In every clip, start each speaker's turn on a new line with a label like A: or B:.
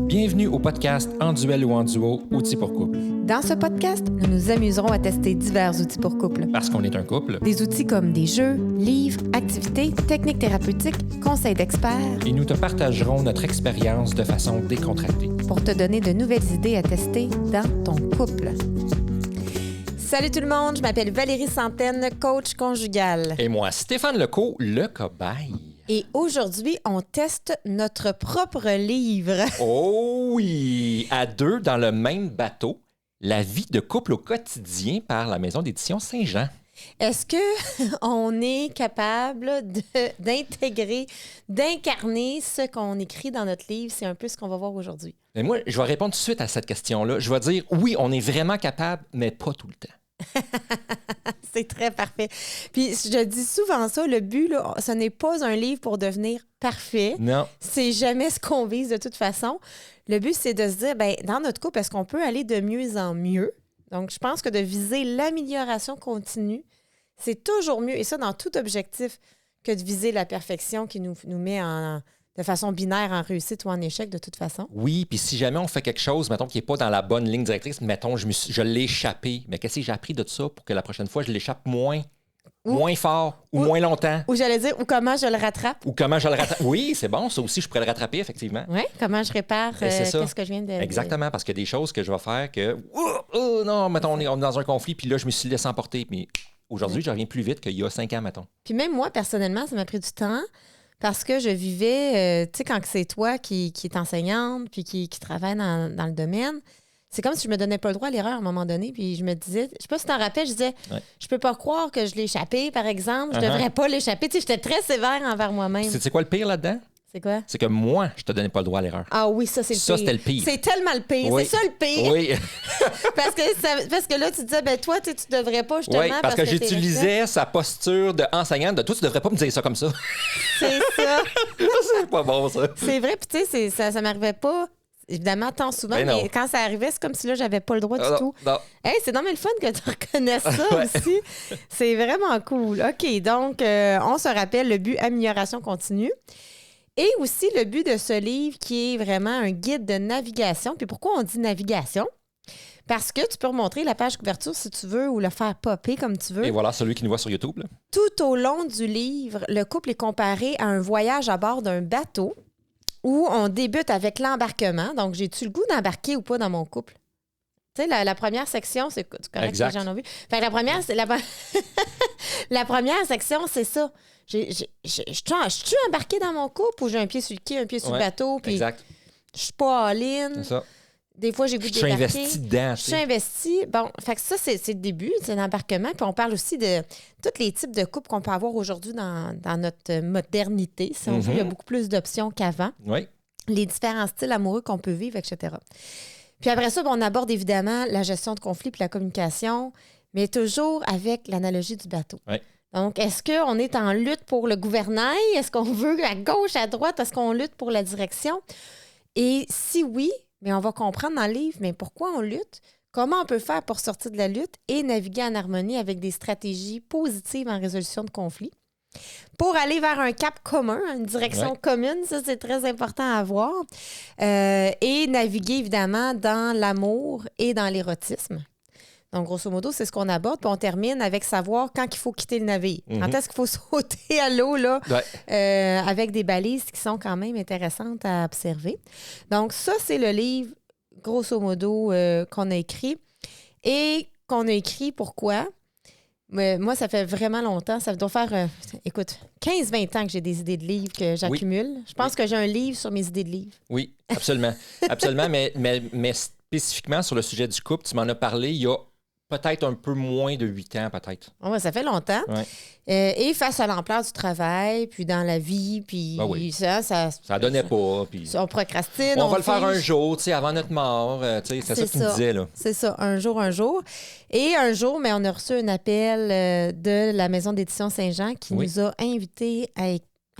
A: Bienvenue au podcast En duel ou en duo, outils pour couple.
B: Dans ce podcast, nous nous amuserons à tester divers outils pour couple.
A: Parce qu'on est un couple.
B: Des outils comme des jeux, livres, activités, techniques thérapeutiques, conseils d'experts.
A: Et nous te partagerons notre expérience de façon décontractée.
B: Pour te donner de nouvelles idées à tester dans ton couple. Salut tout le monde, je m'appelle Valérie Santaine, coach conjugal.
A: Et moi, Stéphane Lecault, le cobaye.
B: Et aujourd'hui, on teste notre propre livre.
A: Oh oui! À deux dans le même bateau, la vie de couple au quotidien par la maison d'édition Saint-Jean.
B: Est-ce qu'on est capable d'intégrer, d'incarner ce qu'on écrit dans notre livre? C'est un peu ce qu'on va voir aujourd'hui.
A: Mais moi, je vais répondre tout de suite à cette question-là. Je vais dire, oui, on est vraiment capable, mais pas tout le temps.
B: C'est très parfait. Puis je dis souvent ça, le but, là, ce n'est pas un livre pour devenir parfait.
A: Non.
B: C'est jamais ce qu'on vise de toute façon. Le but, c'est de se dire, bien, dans notre couple, est-ce qu'on peut aller de mieux en mieux? Donc, je pense que de viser l'amélioration continue, c'est toujours mieux, et ça dans tout objectif, que de viser la perfection qui nous met de façon binaire en réussite ou en échec de toute façon.
A: Oui, puis si jamais on fait quelque chose, mettons, qui n'est pas dans la bonne ligne directrice, mettons, je l'ai échappé, mais qu'est-ce que j'ai appris de ça pour que la prochaine fois, je l'échappe moins fort ou moins longtemps?
B: Ou j'allais dire, ou comment je le rattrape.
A: Ou comment je le rattrape. Oui, c'est bon, ça aussi, je pourrais le rattraper, effectivement.
B: Oui, comment je répare qu'est-ce que je viens de...
A: Exactement, parce qu'il y a des choses que je vais faire que... Oh, non, mettons, on est dans un conflit, puis là, je me suis laissé emporter. Mais aujourd'hui, je reviens plus vite qu'il y a 5 ans, mettons.
B: Puis même moi, personnellement, ça m'a pris du temps parce que je vivais... tu sais, quand c'est toi qui est enseignante puis qui travaille dans le domaine, c'est comme si je me donnais pas le droit à l'erreur à un moment donné. Puis je me disais... Je sais pas si tu t'en rappelles, je disais, je peux pas croire que je l'ai échappé, par exemple. Je devrais pas l'échapper. Tu sais, j'étais très sévère envers moi-même.
A: C'est quoi le pire là-dedans?
B: C'est quoi?
A: C'est que moi, je te donnais pas le droit à l'erreur.
B: Ah oui, ça, c'est le pire.
A: Ça, c'était le pire.
B: C'est tellement le pire.
A: Oui.
B: C'est ça le pire.
A: Oui.
B: parce que là, tu disais, ben toi, tu devrais pas, justement.
A: Oui, parce que
B: t'es
A: j'utilisais sa posture d'enseignante de toi, tu devrais pas me dire ça comme ça.
B: C'est ça.
A: C'est pas bon, ça.
B: C'est vrai, puis tu sais, ça m'arrivait pas, évidemment, tant souvent, mais quand ça arrivait, c'est comme si là, j'avais pas le droit du tout.
A: Non.
B: Hey, c'est dommage le fun que tu reconnaisses ça aussi. C'est vraiment cool. OK, donc, on se rappelle le but amélioration continue. Et aussi le but de ce livre qui est vraiment un guide de navigation. Puis pourquoi on dit navigation? Parce que tu peux remontrer la page couverture si tu veux ou le faire popper comme tu veux.
A: Et voilà, celui qui nous voit sur YouTube. Là.
B: Tout au long du livre, le couple est comparé à un voyage à bord d'un bateau où on débute avec l'embarquement. Donc, j'ai-tu le goût d'embarquer ou pas dans mon couple? Tu sais, la première section, c'est correct que les gens ont vu. Fait que la première, c'est la première section, c'est ça. Je suis embarquée dans mon couple ou j'ai un pied sur le quai, un pied sur le bateau, puis je suis pas all-in.
A: C'est ça.
B: Des fois, j'ai goût de
A: débarquer. Je suis investi dedans.
B: Je suis investi. Bon, fait que ça, c'est le début, c'est l'embarquement. Puis on parle aussi de tous les types de couples qu'on peut avoir aujourd'hui dans notre modernité. Si on veut, il y a beaucoup plus d'options qu'avant.
A: Oui.
B: Les différents styles amoureux qu'on peut vivre, etc. Puis après ça, on aborde évidemment la gestion de conflits puis la communication, mais toujours avec l'analogie du bateau.
A: Oui.
B: Donc, est-ce qu'on est en lutte pour le gouvernail? Est-ce qu'on veut à gauche, à droite? Est-ce qu'on lutte pour la direction? Et si oui, mais on va comprendre dans le livre, mais pourquoi on lutte? Comment on peut faire pour sortir de la lutte et naviguer en harmonie avec des stratégies positives en résolution de conflits? Pour aller vers un cap commun, une direction commune, ça, c'est très important à avoir. Et naviguer, évidemment, dans l'amour et dans l'érotisme. Donc, grosso modo, c'est ce qu'on aborde. Puis on termine avec savoir quand il faut quitter le navire. Quand est-ce qu'il faut sauter à l'eau, là, avec des balises qui sont quand même intéressantes à observer. Donc, ça, c'est le livre, grosso modo, qu'on a écrit. Et qu'on a écrit, pourquoi? Moi, ça fait vraiment longtemps. Ça doit faire, 15-20 ans que j'ai des idées de livres que j'accumule. Je pense que j'ai un livre sur mes idées de livres. Oui,
A: absolument. Absolument, mais spécifiquement sur le sujet du couple, tu m'en as parlé il y a peut-être un peu moins de 8 ans, peut-être.
B: Oui, ça fait longtemps.
A: Ouais.
B: Et face à l'ampleur du travail, puis dans la vie, puis
A: ça donnait pas. Puis
B: on procrastine.
A: On va le faire un jour, tu sais, avant notre mort. C'est ça que tu me disais, là.
B: C'est ça, un jour. Et un jour, mais on a reçu un appel de la maison d'édition Saint-Jean qui nous a invités à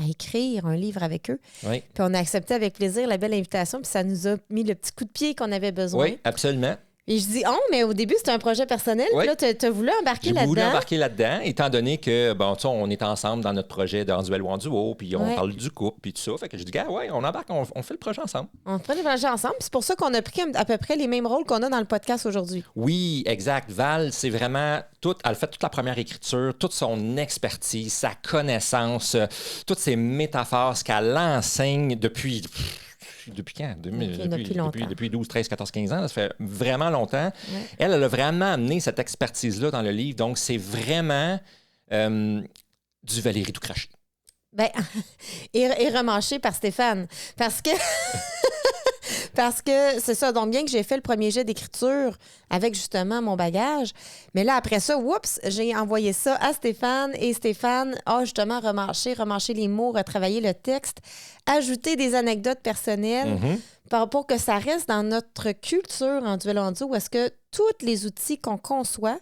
B: écrire un livre avec eux.
A: Oui.
B: Puis on a accepté avec plaisir la belle invitation, puis ça nous a mis le petit coup de pied qu'on avait besoin.
A: Oui, absolument.
B: Et je dis « on », mais au début, c'était un projet personnel.
A: Oui.
B: Puis là, tu as voulu embarquer
A: J'ai
B: là-dedans.
A: voulu embarquer là-dedans, étant donné que, bon, tu sais, on est ensemble dans notre projet de En duel ou en duo, puis on parle du couple, puis tout ça. Fait que je dis, gars, ouais, on embarque, on fait le projet ensemble.
B: On fait le projet ensemble. Puis c'est pour ça qu'on a pris à peu près les mêmes rôles qu'on a dans le podcast aujourd'hui.
A: Oui, exact. Val, c'est vraiment elle fait toute la première écriture, toute son expertise, sa connaissance, toutes ses métaphores, ce qu'elle enseigne depuis quand? Depuis 12, 13, 14, 15 ans. Ça fait vraiment longtemps. Ouais. Elle a vraiment amené cette expertise-là dans le livre. Donc, c'est vraiment du Valérie tout craché.
B: Ben, et remâché par Stéphane. Parce que... Parce que c'est ça, donc bien que j'ai fait le premier jet d'écriture avec justement mon bagage, mais là, après ça, j'ai envoyé ça à Stéphane et Stéphane a justement remâché les mots, retravaillé le texte, ajouté des anecdotes personnelles pour que ça reste dans notre culture en duel en duo où est-ce que tous les outils qu'on conçoit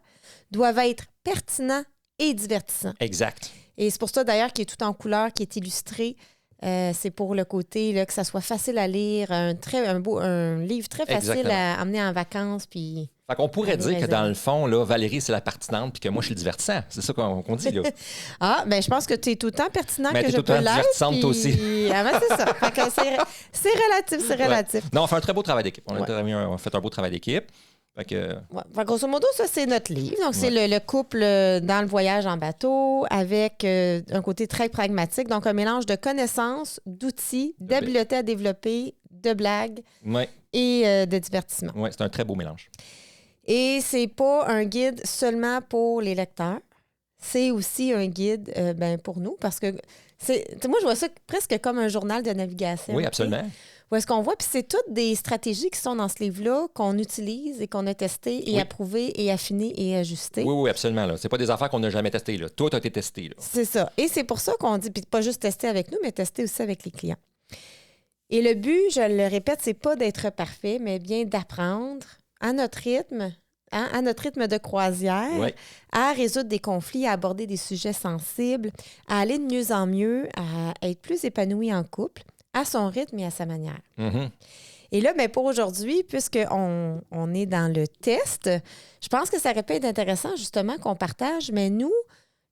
B: doivent être pertinents et divertissants.
A: Exact.
B: Et c'est pour ça d'ailleurs qu'il est tout en couleur, qui est illustré. C'est pour le côté là, que ça soit facile à lire, un livre très facile à amener en vacances. Puis
A: fait qu'on pourrait dire que dans le fond, là, Valérie, c'est la pertinente puis que moi, je suis le divertissant. C'est ça qu'on dit, là.
B: Ben je pense que tu es tout le temps pertinent
A: mais
B: que je peux l'être.
A: divertissante, puis... toi aussi.
B: C'est ça. Fait que c'est relatif.
A: Non, on fait un très beau travail d'équipe. On a fait un beau travail d'équipe. Fait que...
B: Fait grosso modo, ça, c'est notre livre. Donc, c'est le couple dans le voyage en bateau avec un côté très pragmatique. Donc, un mélange de connaissances, d'outils, d'habiletés à développer, de blagues et de divertissement.
A: Oui, c'est un très beau mélange.
B: Et c'est pas un guide seulement pour les lecteurs. C'est aussi un guide pour nous parce que moi, je vois ça presque comme un journal de navigation.
A: Oui, absolument.
B: Où est-ce qu'on voit? Puis c'est toutes des stratégies qui sont dans ce livre-là qu'on utilise et qu'on a testé et approuvé et affiné et ajusté.
A: Oui, absolument. Ce n'est pas des affaires qu'on n'a jamais testées. Là. Tout a été testé. Là.
B: C'est ça. Et c'est pour ça qu'on dit, puis pas juste tester avec nous, mais tester aussi avec les clients. Et le but, je le répète, c'est pas d'être parfait, mais bien d'apprendre à notre rythme, à notre rythme de croisière, à résoudre des conflits, à aborder des sujets sensibles, à aller de mieux en mieux, à être plus épanoui en couple, à son rythme et à sa manière. Et là, pour aujourd'hui, puisqu'on est dans le test, je pense que ça aurait pu être intéressant justement qu'on partage, mais nous,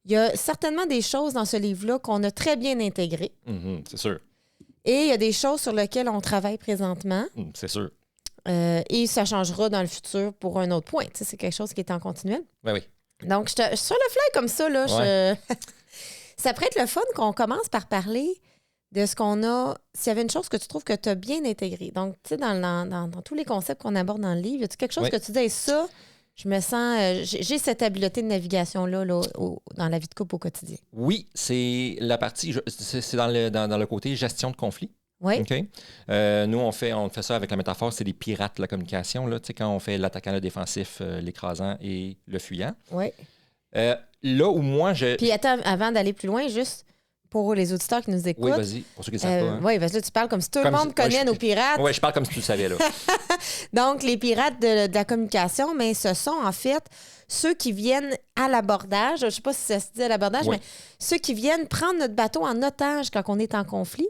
B: il y a certainement des choses dans ce livre-là qu'on a très bien intégrées.
A: C'est sûr.
B: Et il y a des choses sur lesquelles on travaille présentement.
A: C'est sûr.
B: Et ça changera dans le futur pour un autre point. Tu sais, c'est quelque chose qui est en continuel.
A: Oui.
B: Donc, sur le fly comme ça, là, ça pourrait être le fun qu'on commence par parler de ce qu'on a, s'il y avait une chose que tu trouves que tu as bien intégrée. Donc, tu sais, dans tous les concepts qu'on aborde dans le livre, y a-t-il quelque chose que tu dis, ça, je me sens, j'ai cette habileté de navigation-là dans la vie de couple au quotidien?
A: Oui, c'est la partie, c'est dans le côté gestion de conflit.
B: Oui.
A: OK. Nous, on fait ça avec la métaphore, c'est des pirates de la communication, là, tu sais, quand on fait l'attaquant, le défensif, l'écrasant et le fuyant.
B: Oui.
A: Là où moi,
B: Puis attends, avant d'aller plus loin, juste pour les auditeurs qui nous écoutent.
A: Oui, vas-y, pour ceux qui ne savent pas. Hein.
B: Oui, parce que là, tu parles comme si tout le monde connaît nos pirates.
A: Oui, je parle comme si tu le savais, là.
B: Donc, les pirates de la communication, mais ce sont en fait ceux qui viennent à l'abordage. Je ne sais pas si ça se dit à l'abordage, mais ceux qui viennent prendre notre bateau en otage quand on est en conflit.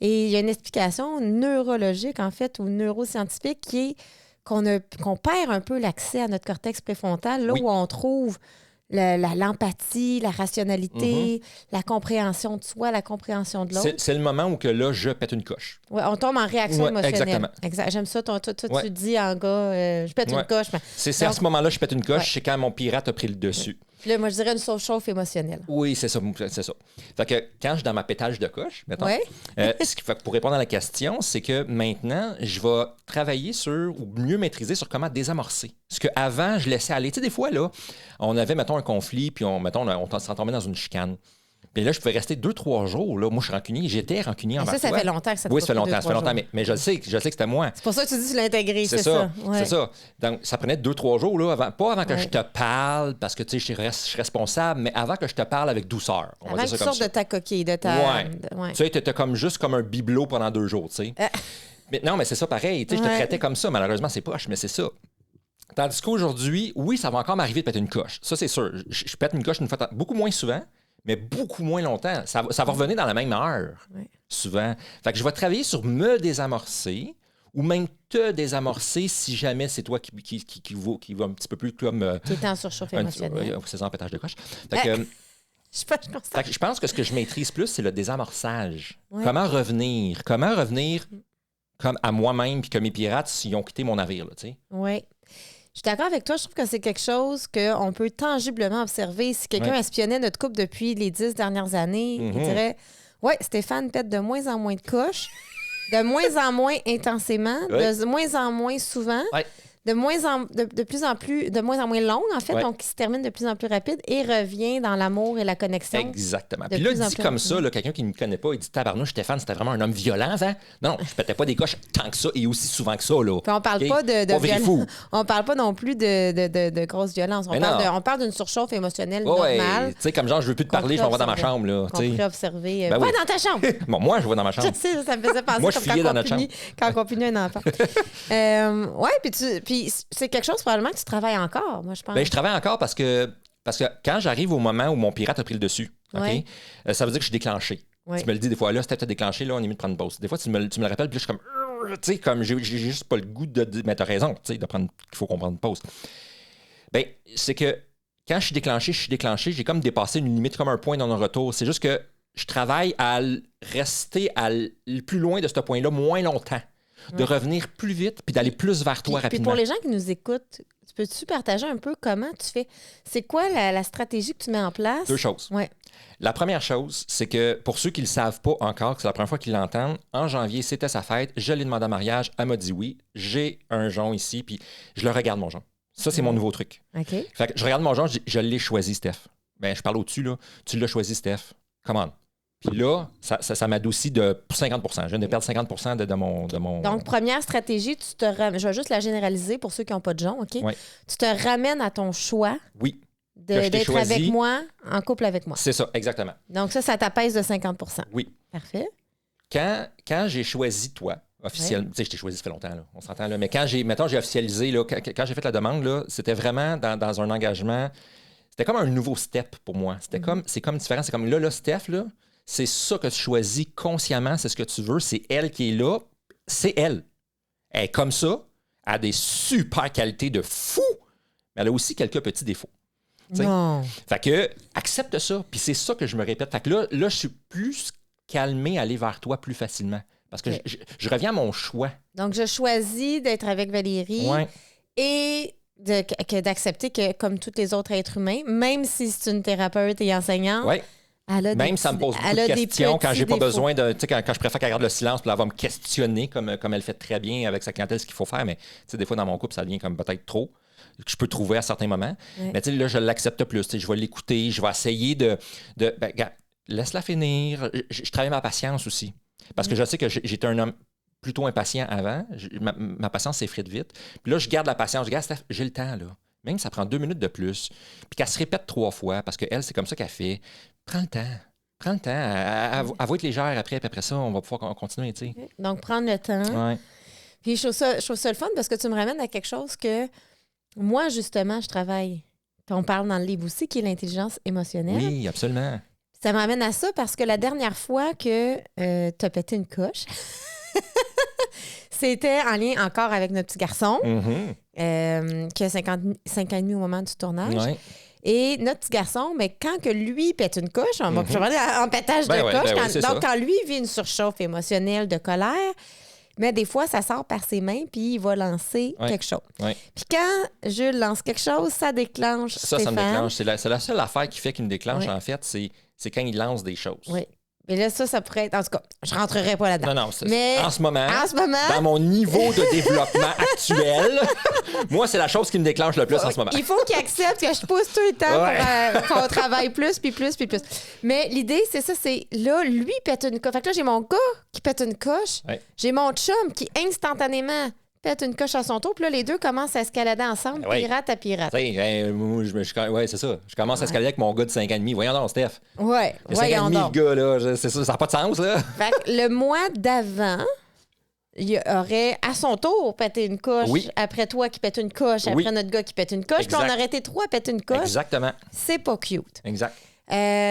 B: Et il y a une explication neurologique, en fait, ou neuroscientifique, qui est qu'on perd un peu l'accès à notre cortex préfrontal, là où on trouve l'empathie, la rationalité, la compréhension de soi, la compréhension de l'autre.
A: C'est le moment où que là, je pète une coche.
B: Oui, on tombe en réaction émotionnelle.
A: Exactement.
B: J'aime ça. Toi, tu dis en gars, je pète une coche.
A: C'est à ce moment-là, je pète une coche, c'est quand mon pirate a pris le dessus.
B: Puis là, moi, je dirais une chauffe émotionnelle.
A: Oui, c'est ça. Fait que quand je suis dans ma pétage de coche, mettons, ce qui fait, pour répondre à la question, c'est que maintenant, je vais travailler ou mieux maîtriser sur comment désamorcer. Ce qu'avant, je laissais aller. Tu sais, des fois, là, on avait, mettons, un conflit, puis on s'en tombait dans une chicane. Puis là, je pouvais rester 2-3 jours. Là. Moi, je suis rancunier. J'étais rancunier envers toi.
B: Ça fait longtemps que ça te
A: Oui, ça fait longtemps. Mais je le sais que c'était moi.
B: C'est pour ça que tu dis que tu l'as intégré, c'est ça.
A: C'est ça. Donc, ça prenait 2-3 jours, là, pas avant que je te parle, parce que, tu sais, je suis responsable, mais avant que je te parle avec douceur.
B: Avant que tu sortes de ta coquille, de ta...
A: Tu sais, tu étais juste comme un bibelot pendant 2 jours, tu sais. Mais non, mais c'est ça pareil. Tu sais, je te traitais comme ça. Malheureusement, c'est poche, mais c'est ça. Tandis qu'aujourd'hui, oui, ça va encore m'arriver de péter une coche. Ça, c'est sûr. Je pète une coche une fois, beaucoup moins souvent, mais beaucoup moins longtemps. Ça va revenir dans la même heure, souvent. Fait que je vais travailler sur me désamorcer ou même te désamorcer si jamais c'est toi qui va un petit peu plus comme...
B: Qui est en surchauffe émotionnelle.
A: C'est ça, en pétage de coche. Fait que, fait que je pense que ce que je maîtrise plus, c'est le désamorçage.
B: Ouais.
A: Comment revenir comme à moi-même puis que mes pirates, s'ils ont quitté mon navire, là, tu sais.
B: Oui. Je suis d'accord avec toi. Je trouve que c'est quelque chose qu'on peut tangiblement observer. Si quelqu'un espionnait notre couple depuis les 10 dernières années, il dirait « Ouais, Stéphane pète de moins en moins de coches, de moins en moins intensément, de moins en moins souvent, de plus en plus, de moins en moins longue, en fait, donc qui se termine de plus en plus rapide et revient dans l'amour et la connexion. »
A: Exactement. Puis là, dit comme ça, là, quelqu'un qui ne me connaît pas, il dit tabarnouche, Stéphane, c'était vraiment un homme violent, hein? Non, je pétais pas des coches tant que ça et aussi souvent que ça, là.
B: Puis on parle pas de violence. On parle pas non plus de grosse violence. On parle d'une surchauffe émotionnelle normale.
A: Tu sais, comme genre, je veux plus te parler, je m'en vais dans ma chambre, là.
B: On pourrait observer.
A: Ben
B: Va dans ta chambre!
A: Bon, moi, je vais dans ma chambre.
B: Je sais, ça me faisait penser
A: moi,
B: comme quand on punit un enfant. Puis c'est quelque chose probablement que tu travailles encore, moi, je pense.
A: Bien, je travaille encore parce que quand j'arrive au moment où mon pirate a pris le dessus, OK? Ça veut dire que je suis déclenché. Tu me le dis des fois, là, c'était peut-être déclenché, là, on est mieux de prendre une pause. Des fois, tu me le rappelles, puis là, je suis comme, tu sais, comme j'ai juste pas le goût de dire, mais t'as raison, tu sais, qu'il faut qu'on prenne une pause. Bien, c'est que quand je suis déclenché, j'ai comme dépassé une limite, comme un point dans un retour. C'est juste que je travaille à rester plus loin de ce point-là moins longtemps. De revenir plus vite puis d'aller plus vers toi rapidement.
B: Puis pour les gens qui nous écoutent, peux-tu partager un peu comment tu fais? C'est quoi la stratégie que tu mets en place?
A: 2 choses.
B: Ouais.
A: La première chose, c'est que pour ceux qui ne le savent pas encore, que c'est la première fois qu'ils l'entendent, en janvier, c'était sa fête. Je l'ai demandé en mariage. Elle m'a dit oui. J'ai un jonc ici, puis je le regarde, mon jonc. Ça, c'est mon nouveau truc.
B: OK.
A: Fait que je regarde mon jonc, je l'ai choisi, Steph. Ben, je parle au-dessus, là. Tu l'as choisi, Steph. Come on. Puis là, ça m'adoucit de 50 Je viens de perdre 50 de mon...
B: Donc, première stratégie, je vais juste la généraliser pour ceux qui n'ont pas de jonc, OK?
A: Oui.
B: Tu te ramènes à ton choix d'être avec moi, en couple avec moi.
A: C'est ça, exactement.
B: Donc ça t'apaise de 50
A: Oui.
B: Parfait.
A: Quand j'ai choisi toi, officiellement, tu sais, je t'ai choisi, ça fait longtemps, là, on s'entend, là, mais quand j'ai officialisé, là, quand j'ai fait la demande, là, c'était vraiment dans un engagement, c'était comme un nouveau step pour moi. C'est comme différent. C'est comme là, Steph, là, c'est ça que tu choisis consciemment, c'est ce que tu veux, c'est elle qui est là, c'est elle. Elle est comme ça, elle a des super qualités de fou, mais elle a aussi quelques petits défauts. T'sais.
B: Non.
A: Fait que, accepte ça, puis c'est ça que je me répète. Fait que là, je suis plus calmé à aller vers toi plus facilement, parce que je reviens à mon choix.
B: Donc, je choisis d'être avec Valérie et d'accepter que, comme tous les autres êtres humains, même si c'est une thérapeute et enseignante, même
A: ça me pose beaucoup de questions quand j'ai pas besoin de. Tu sais, quand je préfère qu'elle garde le silence, puis elle va me questionner comme elle fait très bien avec sa clientèle ce qu'il faut faire, mais tu sais, des fois dans mon couple, ça devient comme peut-être trop, que je peux trouver à certains moments. Mais tu sais, là, je l'accepte plus. Tu sais, je vais l'écouter, je vais essayer de regarde, laisse-la finir. Je travaille ma patience aussi. Parce que je sais que j'étais un homme plutôt impatient avant. Ma patience s'effrite vite. Puis là, je garde la patience. Je regarde, Steph, j'ai le temps, là. Même si ça prend 2 minutes de plus, puis qu'elle se répète 3 fois, parce qu'elle, c'est comme ça qu'elle fait. Prends le temps. Prends le temps. Elle va être légère après, puis après ça, on va pouvoir continuer, tu sais.
B: Donc, prendre le temps.
A: Ouais.
B: Puis, je trouve ça le fun parce que tu me ramènes à quelque chose que moi, justement, je travaille. Puis on parle dans le livre aussi, qui est l'intelligence émotionnelle.
A: Oui, absolument.
B: Ça m'amène à ça parce que la dernière fois que tu as pété une coche, c'était en lien encore avec notre petit garçon, qui a 5 ans et demi au moment du tournage. Ouais. Et notre petit garçon, mais quand que lui pète une coche, on va aller en pétage de coche, quand lui vit une surchauffe émotionnelle de colère, mais des fois, ça sort par ses mains, puis il va lancer quelque chose. Ouais. Puis quand Jules lance quelque chose, ça déclenche Stéphane.
A: Ça me déclenche. C'est la seule affaire qui fait qu'il me déclenche, en fait, c'est quand il lance des choses.
B: Oui. Mais là, ça pourrait être... En tout cas, je ne rentrerai pas là-dedans.
A: Non, en ce moment, dans mon niveau de développement actuel, moi, c'est la chose qui me déclenche le plus en ce moment.
B: Il faut qu'il accepte que je pousse tout le temps pour qu'on travaille plus, puis plus, puis plus. Mais l'idée, c'est ça, c'est là, lui pète une coche. Fait que là, j'ai mon gars qui pète une coche. Ouais. J'ai mon chum qui, instantanément, pète une coche à son tour. Puis là, les deux commencent à escalader ensemble, pirate à pirate.
A: C'est ça. Je commence à escalader avec mon gars de 5 ans et demi. Voyons donc, Steph.
B: Ouais,
A: il y a 5 ans et demi, le gars, là. C'est ça, ça n'a pas de sens, là.
B: Fait que le mois d'avant, il aurait à son tour pété une coche. Oui. Après toi qui pète une coche. Après notre gars qui pète une coche. Puis on aurait été 3 à péter une coche.
A: Exactement.
B: C'est pas cute.
A: Exact.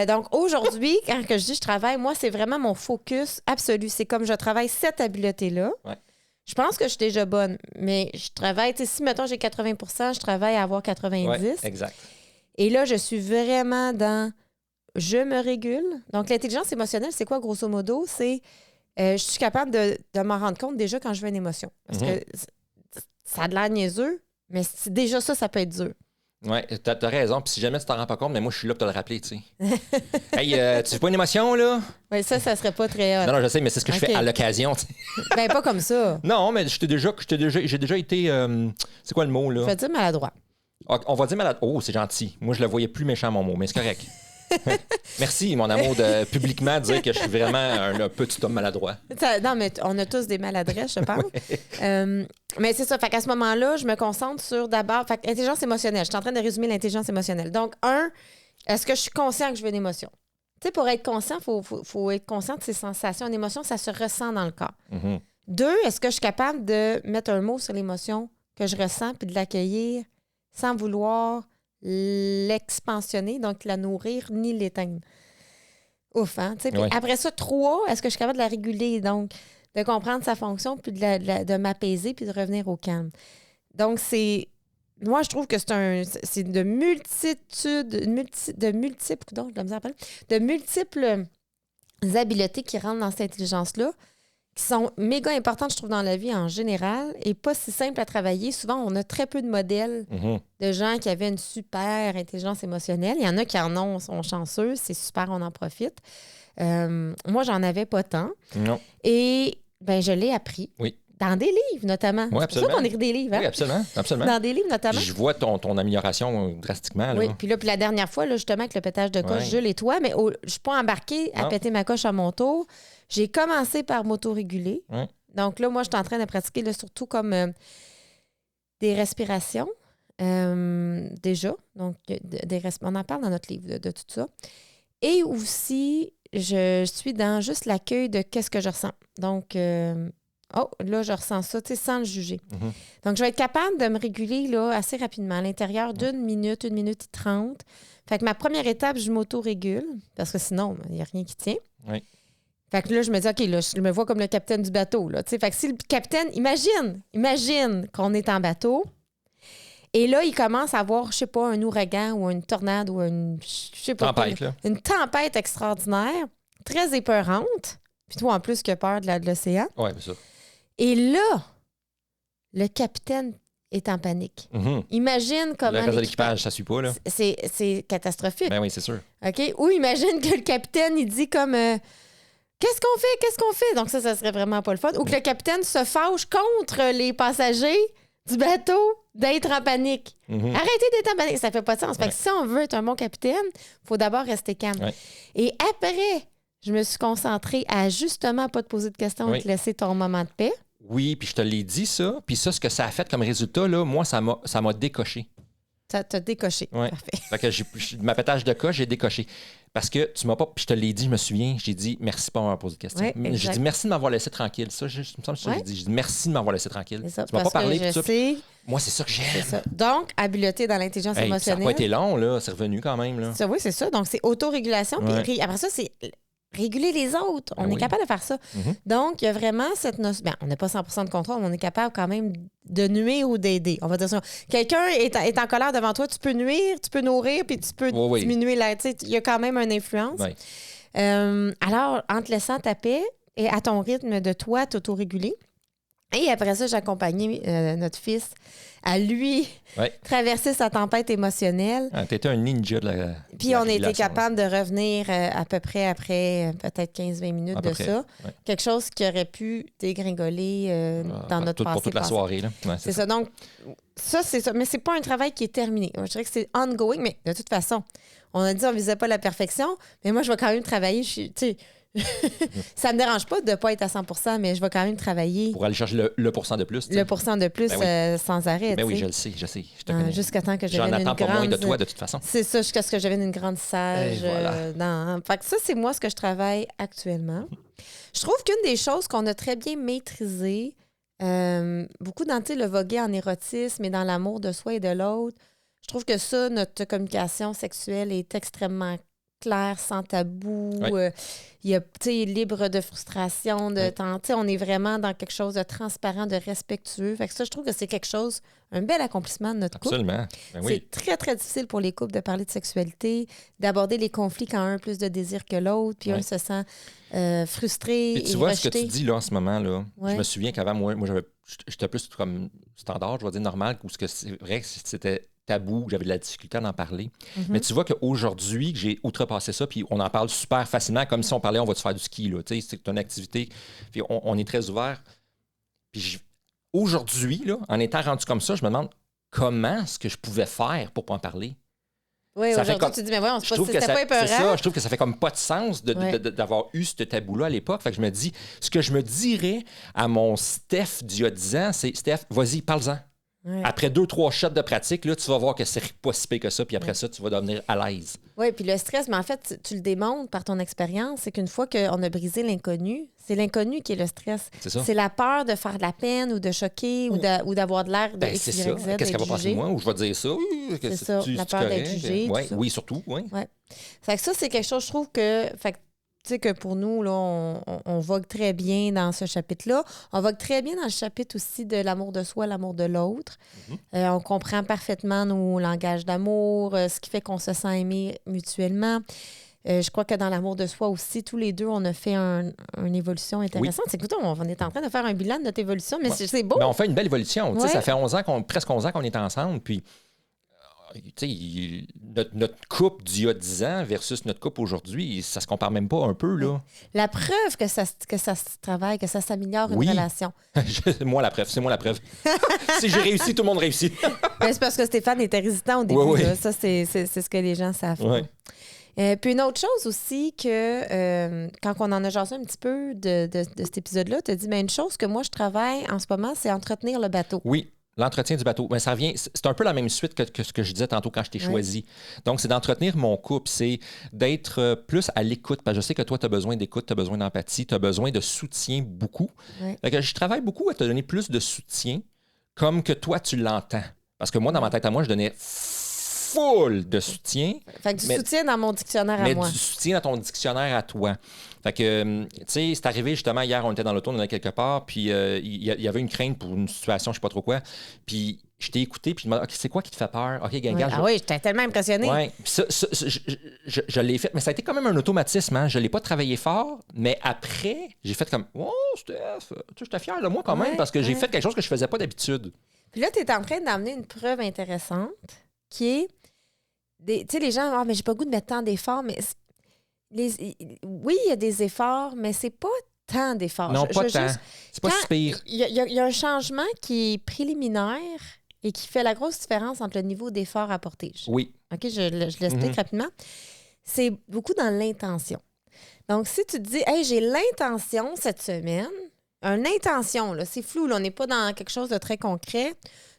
B: Donc, aujourd'hui, quand je dis je travaille, moi, c'est vraiment mon focus absolu. C'est comme je travaille cette habileté-là. Ouais. Je pense que je suis déjà bonne, mais je travaille, tu sais, si, mettons, j'ai 80 je travaille à avoir 90.
A: Ouais, exact.
B: Et là, je suis vraiment dans je me régule. Donc, l'intelligence émotionnelle, c'est quoi, grosso modo? C'est je suis capable de m'en rendre compte déjà quand je veux une émotion. Parce que ça a de l'air niaiseux, mais déjà ça peut être dur.
A: Oui, t'as raison. Puis si jamais tu t'en rends pas compte, mais moi, je suis là pour te le rappeler, tu sais. Hey, tu fais pas une émotion, là?
B: Oui, ça serait pas très hot.
A: Non, je sais, mais c'est ce que je fais à l'occasion, tu sais.
B: Ben, pas comme ça.
A: Non, mais j'ai déjà été... c'est quoi le mot, là?
B: Je vais dire maladroit.
A: On va dire maladroit. Oh, c'est gentil. Moi, je le voyais plus méchant, mon mot, mais c'est correct. Merci, mon amour, de publiquement dire que je suis vraiment un petit homme maladroit.
B: Non, mais on a tous des maladresses, je pense. Mais c'est ça. Fait qu'à ce moment-là, je me concentre sur d'abord... Fait que l'intelligence émotionnelle. Je suis en train de résumer l'intelligence émotionnelle. Donc, est-ce que je suis conscient que je veux une émotion? Tu sais, pour être conscient, il faut être conscient de ses sensations. Une émotion, ça se ressent dans le corps. 2, est-ce que je suis capable de mettre un mot sur l'émotion que je ressens puis de l'accueillir sans vouloir l'expansionner, donc la nourrir ni l'éteindre? Ouf, hein? Puis après ça, 3, est-ce que je suis capable de la réguler, donc de comprendre sa fonction puis de m'apaiser puis de revenir au calme? Donc, moi, je trouve que c'est de multiples habiletés qui rentrent dans cette intelligence-là, qui sont méga importantes, je trouve, dans la vie en général, et pas si simples à travailler. Souvent, on a très peu de modèles de gens qui avaient une super intelligence émotionnelle. Il y en a qui en ont, sont chanceux, c'est super, on en profite. Moi, j'en avais pas tant.
A: Non.
B: Et je l'ai appris.
A: Oui.
B: Dans des livres, notamment.
A: Oui,
B: c'est pour ça qu'on écrit des livres. Hein?
A: Oui, absolument.
B: Dans des livres, notamment.
A: Puis je vois ton amélioration drastiquement. Là.
B: Oui, puis la dernière fois, là, justement, avec le pétage de coche, Jules et toi, mais je ne suis pas embarquée à péter ma coche à mon tour. J'ai commencé par m'auto-réguler. Donc là, moi, je suis en train de pratiquer là, surtout comme des respirations, déjà. Donc, on en parle dans notre livre de tout ça. Et aussi, je suis dans juste l'accueil de qu'est-ce que je ressens. Donc, là, je ressens ça, tu sais, sans le juger. Donc, je vais être capable de me réguler là, assez rapidement, à l'intérieur d'une minute, 1 minute et 30. Fait que ma première étape, je m'auto-régule, parce que sinon, il n'y a rien qui tient.
A: Oui.
B: Fait que là, je me dis, OK, là, je me vois comme le capitaine du bateau. Là, fait que si le capitaine, imagine qu'on est en bateau, et là, il commence à avoir, je sais pas, un ouragan ou une tornade ou une
A: tempête,
B: une tempête extraordinaire, très épeurante. Puis toi, en plus, qui a peur de l'océan.
A: Oui, c'est ça.
B: Et là, le capitaine est en panique. Imagine comment...
A: Le reste de l'équipage, ça ne suit pas, là.
B: C'est catastrophique.
A: Ben oui, c'est sûr.
B: OK? Ou imagine que le capitaine, il dit comme... Qu'est-ce qu'on fait? Qu'est-ce qu'on fait? Donc ça serait vraiment pas le fun. Ou que le capitaine se fâche contre les passagers du bateau d'être en panique. Arrêtez d'être en panique. Ça fait pas de sens. Fait que si on veut être un bon capitaine, il faut d'abord rester calme. Et après, je me suis concentrée à justement pas te poser de questions et te laisser ton moment de paix.
A: Oui, puis je te l'ai dit, ça. Puis ça, ce que ça a fait comme résultat, là, moi, ça m'a décoché.
B: Ça t'a décoché.
A: Oui.
B: Parfait.
A: Fait que ma pétage de coche, j'ai décoché. Parce que tu m'as pas... Puis je te l'ai dit, je me souviens, j'ai dit merci pas de m'avoir posé de questions. J'ai dit merci de m'avoir laissé tranquille. Ça, il me semble que j'ai dit. J'ai dit merci de m'avoir laissé tranquille.
B: Ça,
A: tu m'as pas parlé de ça.
B: Moi,
A: c'est ça que j'aime.
B: Donc, habileté dans l'intelligence émotionnelle. Ça
A: n'a pas été long, là. C'est revenu quand même, là.
B: Oui, c'est ça. Donc, c'est autorégulation. Puis après ça, c'est réguler les autres. On est capable de faire ça. Donc, il y a vraiment cette notion... on n'a pas 100% de contrôle, mais on est capable quand même de nuire ou d'aider. On va dire ça. Quelqu'un est en colère devant toi, tu peux nuire, tu peux nourrir, puis tu peux diminuer la... Il y a quand même une influence. Alors, en te laissant ta paix et à ton rythme de toi, t'autoréguler. Et après ça, j'ai accompagné notre fils à lui traverser sa tempête émotionnelle.
A: Tu étais un ninja de la...
B: Puis on a été capable de revenir à peu près après peut-être 15-20 minutes de ça. Quelque chose qui aurait pu dégringoler dans notre passé.
A: Pour toute la soirée. Là.
B: C'est ça. Donc, ça, c'est ça. Mais c'est pas un travail qui est terminé. Je dirais que c'est ongoing, mais de toute façon, on a dit qu'on ne visait pas la perfection, mais moi, je vais quand même travailler. Ça me dérange pas de ne pas être à 100%, mais je vais quand même travailler.
A: Pour aller chercher le pourcent de plus.
B: Le pourcent de plus sans arrêt.
A: Ben oui, je le sais. Je te connais.
B: Jusqu'à temps que je devienne une grande...
A: J'en attends pas moins de toi, de toute façon.
B: C'est ça, jusqu'à ce que je devienne une grande sage. Fait que ça, c'est moi ce que je travaille actuellement. Je trouve qu'une des choses qu'on a très bien maîtrisées, beaucoup dans le voguer en érotisme et dans l'amour de soi et de l'autre, je trouve que ça, notre communication sexuelle est extrêmement clair, sans tabou.
A: Oui.
B: Il y a, tu sais, libre de frustration, de temps. Tu sais, on est vraiment dans quelque chose de transparent, de respectueux. Fait que ça, je trouve que c'est quelque chose, un bel accomplissement de notre couple.
A: Absolument. Ben oui.
B: C'est très, très difficile pour les couples de parler de sexualité, d'aborder les conflits quand un a plus de désir que l'autre, puis un se sent frustré
A: Et tu
B: et
A: vois
B: rejeté.
A: ce que tu dis là en ce moment, là.
B: Ouais.
A: Je me souviens qu'avant, moi j'étais plus comme standard, je vais dire normal, ou ce que c'est vrai que c'était tabou, que j'avais de la difficulté à en parler. Mais tu vois qu'aujourd'hui, que j'ai outrepassé ça, puis on en parle super facilement, comme si on parlait, on va te faire du ski, là. Tu sais, c'est une activité, puis on est très ouvert. Puis aujourd'hui, là, en étant rendu comme ça, je me demande comment est-ce que je pouvais faire pour pas en parler.
B: Oui,
A: Ça fait
B: aujourd'hui,
A: comme-
B: tu dis, mais voyons,
A: Je trouve que
B: c'était
A: ça,
B: pas
A: c'est
B: épeurant.
A: ça, je trouve que ça fait comme pas de sens
B: Ouais.
A: d'avoir eu ce tabou-là à l'époque. Fait que je me dis, ce que je me dirais à mon Steph d'il y a 10 ans, c'est Steph, vas-y, parle-en.
B: Ouais.
A: Après 2-3 shots de pratique, là, tu vas voir que c'est pas si pire que ça, puis après ça, tu vas devenir à l'aise.
B: Oui, puis le stress, mais en fait, tu le démontres par ton expérience, c'est qu'une fois qu'on a brisé l'inconnu, c'est l'inconnu qui est le stress.
A: C'est ça.
B: C'est la peur de faire de la peine ou de choquer ou d'avoir de l'air de
A: Ben,
B: X,
A: c'est
B: Y,
A: ça.
B: Z,
A: Qu'est-ce qu'elle va
B: d'être
A: penser de
B: jugé.
A: moi? Ou je vais dire ça? Que
B: C'est ça, la peur d'être jugé,
A: Ouais,
B: tout ça.
A: oui, surtout. Oui.
B: Ouais. Fait que ça, c'est quelque chose, je trouve que... Fait que, tu sais que pour nous, là, on vogue très bien dans ce chapitre-là. On vogue très bien dans le chapitre aussi de l'amour de soi, l'amour de l'autre. On comprend parfaitement nos langages d'amour, ce qui fait qu'on se sent aimé mutuellement. Je crois que dans l'amour de soi aussi, tous les deux, on a fait une évolution intéressante. C'est écoute, on est en train de faire un bilan de notre évolution, mais c'est beau.
A: Mais on fait une belle évolution. Tu sais,
B: Ouais.
A: ça fait presque 11 ans qu'on est ensemble. Puis, tu sais, notre couple d'il y a 10 ans versus notre couple aujourd'hui, ça se compare même pas un peu, là.
B: La preuve que ça se travaille, que ça s'améliore
A: Oui.
B: une relation.
A: C'est moi la preuve. Si j'ai réussi, tout le monde réussit.
B: Ben, c'est parce que Stéphane était hésitant au début.
A: Oui, oui.
B: Là. Ça, c'est ce que les gens savent.
A: Ouais.
B: Puis une autre chose aussi que quand on en a jasé un petit peu de cet épisode-là, tu as dit, mais une chose que moi je travaille en ce moment, c'est entretenir le bateau.
A: Oui, l'entretien du bateau. Mais ça revient, c'est un peu la même suite que ce que je disais tantôt quand je t'ai choisi. Donc, c'est d'entretenir mon couple, c'est d'être plus à l'écoute. Parce que je sais que toi, tu as besoin d'écoute, tu as besoin d'empathie, tu as besoin de soutien beaucoup.
B: Ouais.
A: Fait que je travaille beaucoup à te donner plus de soutien comme que toi, tu l'entends. Parce que moi, dans ma tête à moi, je donnais full de soutien.
B: Fait que du
A: Mais-
B: soutien dans mon dictionnaire à
A: Mais
B: moi.
A: du soutien dans ton dictionnaire à toi. Fait que, tu sais, c'est arrivé justement hier, on était dans l'auto, on allait quelque part, puis il y avait une crainte pour une situation, je sais pas trop quoi. Puis je t'ai écouté, puis je me demandais, OK, c'est quoi qui te fait peur? OK,
B: Ouais.
A: Gangan,
B: Ah oui, j'étais tellement impressionnée.
A: Ouais. Puis ça, je l'ai fait, mais ça a été quand même un automatisme. Hein? Je l'ai pas travaillé fort, mais après, j'ai fait comme, oh, Steph, tu sais, j'étais fier de moi quand même,
B: Ouais,
A: parce que j'ai
B: ouais.
A: fait quelque chose que je faisais pas d'habitude.
B: Puis là, tu es en train d'amener une preuve intéressante qui est, tu sais, les gens, ah, mais j'ai pas le goût de mettre tant d'efforts, mais oui, il y a des efforts, mais c'est pas tant d'efforts.
A: Non,
B: Je
A: pas
B: veux
A: tant.
B: juste-
A: C'est pas
B: quand-
A: si pire.
B: Il y a un changement qui est préliminaire et qui fait la grosse différence entre le niveau d'effort apporté.
A: Oui.
B: OK, je l'explique rapidement. C'est beaucoup dans l'intention. Donc, si tu te dis, hey, j'ai l'intention cette semaine, une intention, là, c'est flou, là, on n'est pas dans quelque chose de très concret,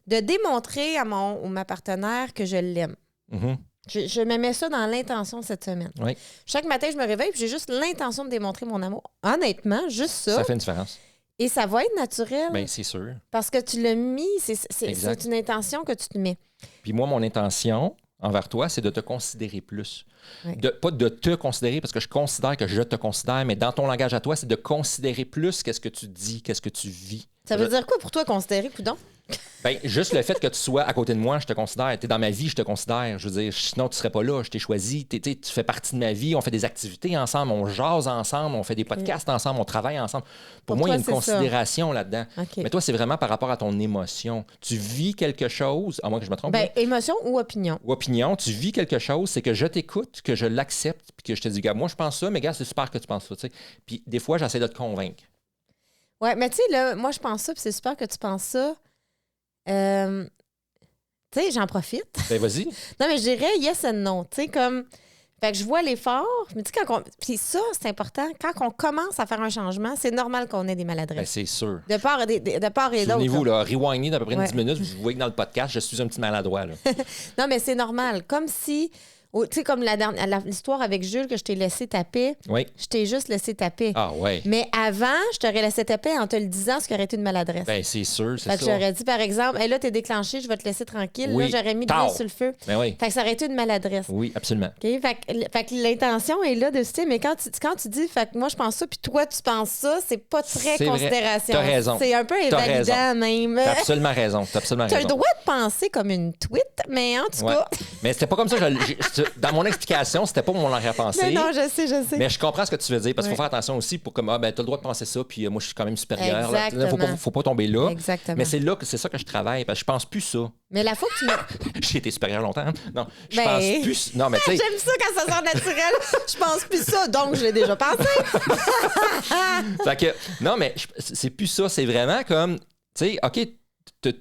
B: de démontrer à mon ou ma partenaire que je l'aime.
A: Mhm.
B: Je me mets ça dans l'intention cette semaine.
A: Oui.
B: Chaque matin, je me réveille et j'ai juste l'intention de démontrer mon amour. Honnêtement, juste ça.
A: Ça fait une différence.
B: Et ça va être naturel
A: Bien, c'est sûr.
B: parce que tu l'as mis, c'est
A: Exact.
B: une intention que tu te mets.
A: Puis moi, mon intention envers toi, c'est de te considérer plus.
B: Oui.
A: Pas de te considérer, parce que je considère que je te considère, mais dans ton langage à toi, c'est de considérer plus qu'est-ce que tu dis, qu'est-ce que tu vis.
B: Ça veut dire quoi pour toi, considérer, coudon?
A: Ben, juste le fait que tu sois à côté de moi, je te considère. Tu es dans ma vie, je te considère. Je veux dire, sinon, tu serais pas là. Je t'ai choisi. Tu fais partie de ma vie. On fait des activités ensemble. On jase ensemble. On fait des podcasts ensemble. On travaille ensemble. Pour moi, il y a une
B: toi, c'est ça.
A: considération là-dedans.
B: OK.
A: Mais toi, c'est vraiment par rapport à ton émotion. Tu vis quelque chose, à moins que je me trompe,
B: Ben, émotion ou opinion?
A: ou opinion, tu vis quelque chose, c'est que je t'écoute, que je l'accepte, puis que je te dis, gars, moi, je pense ça, mais gars, c'est super que tu penses ça. Tu sais. Puis des fois, j'essaie de te convaincre.
B: Ouais, mais tu sais, là, moi, je pense ça, puis c'est super que tu penses ça. Tu sais, j'en profite.
A: Ben, vas-y.
B: Non, mais je dirais yes and no. Tu sais, comme. Fait que je vois l'effort, mais tu sais, quand on. Puis ça, c'est important. Quand on commence à faire un changement, c'est normal qu'on ait des
A: Ben,
B: maladresses.
A: c'est sûr.
B: De part et d'autre.
A: Souvenez-vous, là, rewindez d'à peu près
B: Ouais.
A: 10 minutes, vous voyez que dans le podcast, je suis un petit maladroit. Là.
B: Non, mais c'est normal. Comme si Tu sais, comme l'histoire avec Jules que je t'ai laissé taper.
A: Oui.
B: Je t'ai juste laissé taper.
A: Ah, ouais.
B: Mais avant, je t'aurais laissé taper en te le disant, ce qui aurait été une maladresse.
A: Ben, c'est sûr, c'est
B: Fait que
A: ça.
B: j'aurais dit, par exemple, hey, là, t'es déclenché, je vais te laisser tranquille.
A: Oui.
B: Là, j'aurais mis de
A: Tard.
B: l'huile sur le feu.
A: Ben oui.
B: Fait que ça aurait été une maladresse.
A: Oui, absolument.
B: OK? Fait que l'intention est là de se dire, mais quand tu dis, fait que moi, je pense ça, puis toi, tu penses ça, c'est pas très
A: C'est vrai.
B: considération.
A: T'as raison.
B: C'est un peu
A: T'as
B: invalidant,
A: raison.
B: même.
A: T'as absolument raison. T'as absolument
B: T'as le
A: raison.
B: droit de penser comme une tweet, mais en tout
A: Ouais.
B: cas.
A: Mais c'était pas comme ça. Dans mon explication, c'était pas mon arrière-pensée.
B: Mais non, je sais.
A: Mais je comprends ce que tu veux dire parce qu'il faut
B: Ouais.
A: faire attention aussi pour comme t'as le droit de penser ça puis moi je suis quand même supérieur. Là.
B: Exactement.
A: Faut pas tomber là.
B: Exactement.
A: Mais c'est ça que je travaille parce que je pense plus ça.
B: Mais la fois que tu me.
A: J'ai été supérieur longtemps. Hein? Non, je
B: Ben-
A: pense plus. Non, mais tu sais.
B: J'aime ça quand ça sort naturel. Je pense plus ça, donc je l'ai déjà pensé.
A: Fait que, non, mais c'est plus ça. C'est vraiment comme, tu sais, OK,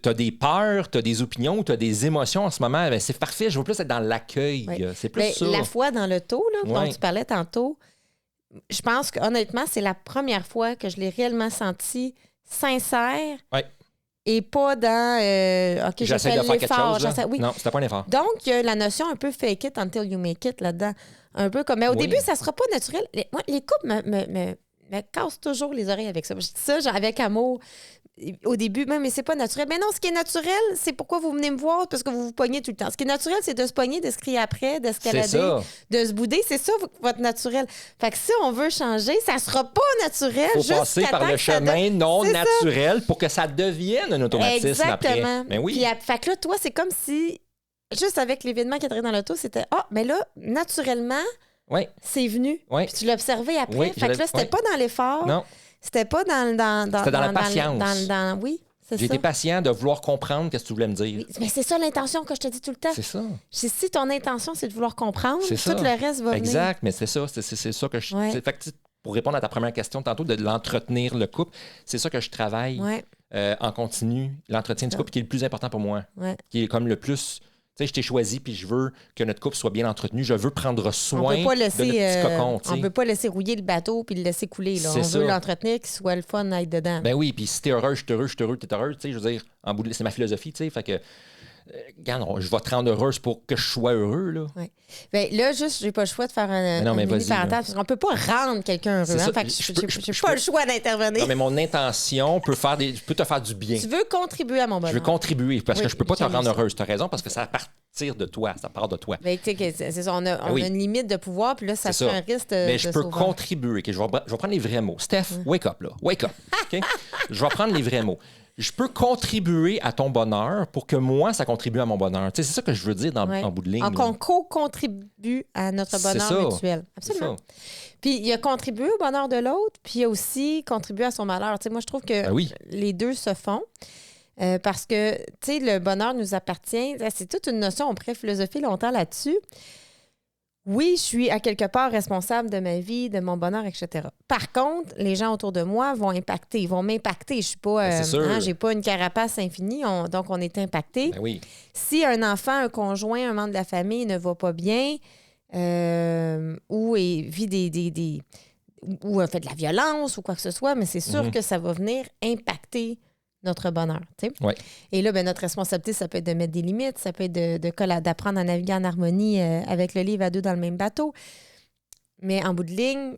A: t'as des peurs, t'as des opinions, t'as des émotions en ce moment. Ben, c'est parfait. Je veux plus être dans l'accueil.
B: Oui.
A: C'est plus
B: Mais
A: ça.
B: la fois dans l'auto, là, dont
A: Ouais.
B: tu parlais tantôt, je pense que honnêtement, c'est la première fois que je l'ai réellement senti sincère
A: Ouais.
B: et pas dans OK,
A: J'essaie
B: j'ai
A: de
B: fait
A: faire quelque
B: l'effort.
A: chose. Là.
B: Oui.
A: Non, c'était pas un effort.
B: Donc, il y a la notion un peu fake it until you make it là-dedans. Un peu comme. Mais au
A: Oui.
B: début, ça sera pas naturel. Moi, les couples me cassent toujours les oreilles avec ça. Je dis ça genre, avec amour. Au début, même, mais c'est pas naturel. Mais non, ce qui est naturel, c'est pourquoi vous venez me voir, parce que vous vous pognez tout le temps. Ce qui est naturel, c'est de se pogner, de se crier après,
A: C'est
B: d'escalader,
A: ça.
B: de se bouder. C'est ça, votre naturel. Fait que si on veut changer, ça sera pas naturel.
A: Faut
B: juste
A: passer par
B: jusqu'à
A: le
B: temps que ça
A: chemin non
B: C'est ça.
A: naturel pour que ça devienne un automatisme
B: Exactement.
A: après. Mais oui.
B: Puis, fait que là, toi, c'est comme si, juste avec l'événement qui est arrivé dans l'auto, c'était mais là, naturellement,
A: Oui.
B: c'est venu.
A: Oui.
B: Puis tu l'as observé après.
A: Oui,
B: fait que là, c'était
A: oui.
B: pas dans l'effort.
A: Non.
B: C'était pas dans
A: C'était dans la patience.
B: Oui, c'est
A: J'ai
B: ça.
A: été patient de vouloir comprendre ce que tu voulais me dire.
B: Oui, mais c'est ça l'intention que je te dis tout le temps.
A: C'est ça.
B: Si ton intention, c'est de vouloir comprendre,
A: C'est
B: tout
A: ça.
B: le reste va venir.
A: Exact, mais c'est ça. C'est ça que je.
B: Ouais.
A: Fait que, pour répondre à ta première question tantôt, de l'entretenir le couple, c'est ça que je travaille
B: Ouais,
A: en continu, l'entretien du couple qui est le plus important pour moi,
B: ouais.
A: qui est comme le plus. Tu sais, je t'ai choisi puis je veux que notre couple soit bien entretenu. Je veux prendre
B: On
A: soin
B: peut pas
A: de
B: laisser,
A: notre petit cocon. tu
B: on
A: sais.
B: peut pas laisser rouiller le bateau puis le laisser couler. Là.
A: C'est
B: On
A: ça.
B: veut l'entretenir, qu'il soit le fun à être dedans.
A: Ben oui, puis si t'es heureux, je suis heureux, je suis heureux, t'es heureux. Tu sais, je veux dire, en bout de c'est ma philosophie, tu sais. Fait que, regarde, je vais te rendre heureuse pour que je sois heureux, là.
B: Ouais. Ben, là, juste, j'ai pas le choix de faire
A: non, mais
B: une
A: vas-y,
B: mini-parenthèse
A: là.
B: parce qu'on peut pas rendre quelqu'un heureux.
A: C'est
B: Hein?
A: ça.
B: Fait que
A: Je peux-
B: j'ai
A: je
B: pas
A: peux-
B: le choix d'intervenir.
A: Non, mais mon intention peut te faire du bien.
B: Tu veux contribuer à mon bonheur.
A: Je veux contribuer parce
B: Oui,
A: que je peux pas te
B: j'aime
A: rendre
B: ça.
A: heureuse. Tu as raison parce que ça partir de toi, ça part de toi.
B: Ben, tu sais, c'est ça, on a
A: oui.
B: une limite de pouvoir, puis là, ça
A: C'est
B: se
A: ça.
B: fait un risque de.
A: Mais je
B: de
A: peux
B: sauveur.
A: contribuer. OK, je vais prendre les vrais mots. Steph, wake up, là. Wake up. OK? Je vais prendre les vrais mots. Je peux contribuer à ton bonheur pour que moi, ça contribue à mon bonheur. Tu sais, c'est ça que je veux dire
B: Ouais.
A: en bout de ligne.
B: Donc,
A: là.
B: on co-contribue à notre
A: C'est
B: bonheur
A: ça.
B: mutuel.
A: C'est
B: Absolument.
A: ça.
B: Puis, il y a contribué au bonheur de l'autre, puis il y a aussi contribué à son malheur. Tu sais, moi, je trouve que
A: Ben oui.
B: les deux se font. Parce que, tu sais, le bonheur nous appartient. C'est toute une notion, on pourrait philosopher longtemps là-dessus. Oui, je suis à quelque part responsable de ma vie, de mon bonheur, etc. Par contre, les gens autour de moi vont m'impacter. Je suis pas,
A: Ben, c'est sûr.
B: j'ai pas une carapace infinie, donc on est impacté.
A: Ben oui.
B: Si un enfant, un conjoint, un membre de la famille ne va pas bien, ou vit ou a fait de la violence ou quoi que ce soit, mais c'est sûr
A: Mhm.
B: que ça va venir impacter notre bonheur. Tu sais.
A: Ouais.
B: Et là, ben, notre responsabilité, ça peut être de mettre des limites, ça peut être d'apprendre à naviguer en harmonie avec le livre à deux dans le même bateau. Mais en bout de ligne,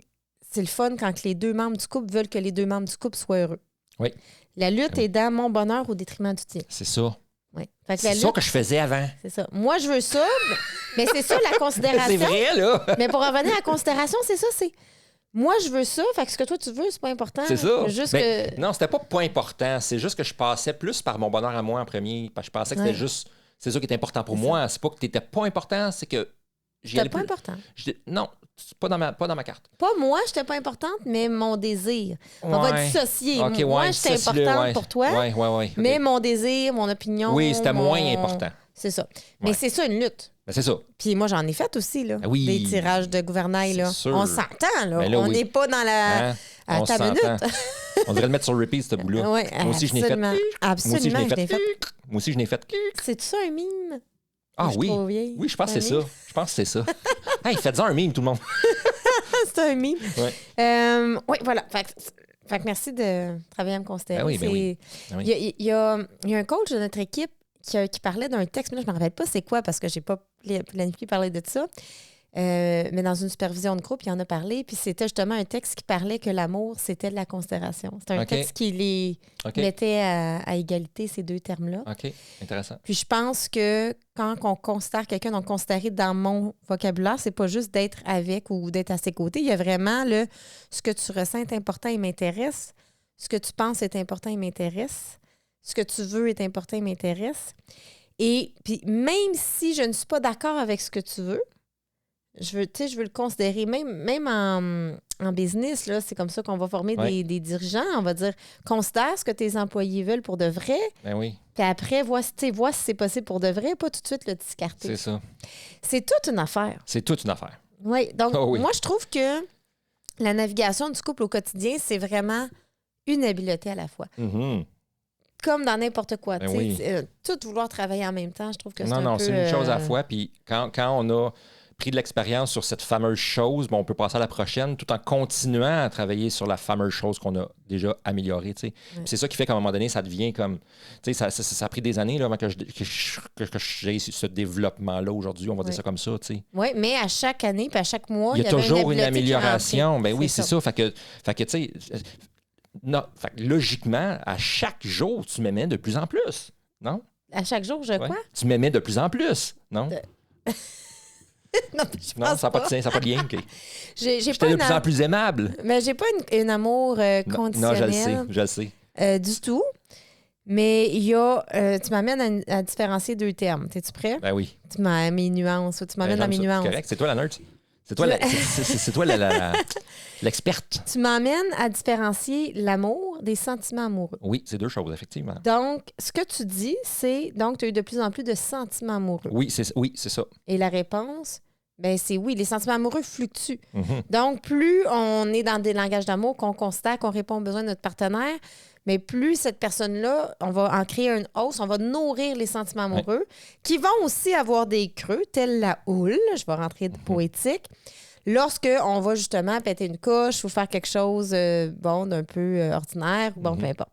B: c'est le fun quand les deux membres du couple veulent que les deux membres du couple soient heureux.
A: Oui.
B: La lutte est dans mon bonheur au détriment du tien.
A: C'est ça.
B: Oui. Fait que la
A: C'est ça
B: lutte,
A: que je faisais avant.
B: c'est ça. Moi, je veux ça, mais c'est ça la
A: C'est
B: considération.
A: vrai, là.
B: Mais pour revenir à la considération, c'est ça, c'est moi, je veux ça, fait que ce que toi, tu veux, c'est pas important.
A: C'est ça.
B: Juste
A: Ben,
B: que...
A: Non, c'était pas important. C'est juste que je passais plus par mon bonheur à moi en premier. Parce que je pensais que
B: Ouais.
A: c'était juste. C'est ça qui est important pour
B: C'est
A: moi. C'est pas que t'étais pas important, c'est que j'y
B: C'était
A: allais
B: pas
A: plus.
B: important.
A: Non, c'est pas dans ma carte.
B: Pas moi, j'étais pas importante, mais mon désir. On va
A: Ouais.
B: dissocier.
A: Ok,
B: moi,
A: ouais,
B: j'étais
A: dissocie-le,
B: importante
A: ouais.
B: pour toi,
A: Ouais, ouais, ouais.
B: mais
A: ok.
B: mon désir, mon opinion...
A: Oui, c'était moins
B: mon-
A: important.
B: C'est ça. Mais
A: Ouais.
B: c'est ça, une lutte.
A: Ben, c'est ça.
B: Puis moi, j'en ai fait aussi, là.
A: Ah oui.
B: Des tirages de gouvernail, là.
A: C'est sûr.
B: On s'entend, là.
A: Ben là,
B: on
A: oui.
B: n'est pas dans la...
A: Hein?
B: À
A: On
B: ta
A: s'entend.
B: minute.
A: On devrait le mettre sur repeat, ce bout-là.
B: Oui,
A: Moi aussi, je n'ai fait.
B: absolument. Absolument, je l'ai fait.
A: Moi aussi, je n'ai fait.
B: C'est ça, un mime?
A: Ah
B: Je suis
A: oui.
B: trop vieille.
A: Oui, je pense que c'est
B: Un
A: ça. Je pense que c'est ça. Hey, faites-en un meme, tout le monde.
B: C'est un mime.
A: Ouais.
B: Oui, voilà. Fait que merci de travailler à me considérer.
A: Ben oui, ben oui. Ben oui.
B: Il y a un coach de notre équipe, qui parlait d'un texte, mais là, je ne me rappelle pas c'est quoi parce que je n'ai pas planifié parler de ça. Mais dans une supervision de groupe, il en a parlé. Puis c'était justement un texte qui parlait que l'amour, c'était de la considération. C'était un texte qui les mettait à égalité, ces deux termes-là.
A: OK, intéressant.
B: Puis je pense que quand on considère quelqu'un, donc considérer dans mon vocabulaire, c'est pas juste d'être avec ou d'être à ses côtés. Il y a vraiment ce que tu ressens est important et m'intéresse. Ce que tu penses est important et m'intéresse. Ce que tu veux est important et m'intéresse. Et puis même si je ne suis pas d'accord avec ce que tu veux, je veux le considérer, même en business, là, c'est comme ça qu'on va former des dirigeants. On va dire, considère ce que tes employés veulent pour de vrai.
A: Ben oui.
B: Puis après, vois si c'est possible pour de vrai, pas tout de suite le discarter.
A: C'est ça.
B: C'est toute une affaire.
A: C'est toute une affaire.
B: Oui. Donc,
A: oui.
B: moi, je trouve que la navigation du couple au quotidien, c'est vraiment une habileté à la fois.
A: Mm-hmm.
B: Comme dans n'importe quoi.
A: Ben oui.
B: Tout vouloir travailler en même temps, je trouve que c'est
A: Non,
B: peu...
A: c'est une chose à la fois. Puis quand on a pris de l'expérience sur cette fameuse chose, on peut passer à la prochaine tout en continuant à travailler sur la fameuse chose qu'on a déjà améliorée. Ouais. C'est ça qui fait qu'à un moment donné, ça devient comme... Ça a pris des années là, avant que j'ai ce développement-là aujourd'hui. On va dire ça comme ça.
B: Oui, mais à chaque année puis à chaque mois,
A: il y a toujours une amélioration. Ben oui, c'est ça. Fait que tu sais... Non, fait que logiquement, à chaque jour, tu m'aimais de plus en plus, non?
B: À chaque jour, quoi?
A: Tu m'aimais de plus en plus, non?
B: Non,
A: ça n'a pas de lien. Okay.
B: J'étais
A: de plus en plus aimable.
B: Mais j'ai pas un amour conditionnel.
A: Non, je le sais.
B: Du tout. Mais il y a... tu m'amènes à différencier deux termes. Es-tu prêt?
A: Ben oui.
B: Tu m'as mes nuances. Tu m'amènes à mes nuances.
A: C'est correct. C'est toi la nerd. C'est toi l'experte.
B: Tu m'emmènes à différencier l'amour des sentiments amoureux.
A: Oui, c'est deux choses, effectivement.
B: Donc, ce que tu dis, c'est... Donc, tu as eu de plus en plus de sentiments amoureux.
A: Oui, c'est ça.
B: Et la réponse, ben c'est oui. Les sentiments amoureux fluctuent.
A: Mm-hmm.
B: Donc, plus on est dans des langages d'amour, qu'on constate, qu'on répond aux besoins de notre partenaire, mais plus cette personne-là, on va en créer une hausse, on va nourrir les sentiments amoureux, qui vont aussi avoir des creux, tels la houle, je vais rentrer de poétique, lorsqu'on va justement péter une couche ou faire quelque chose d'un peu ordinaire, peu importe.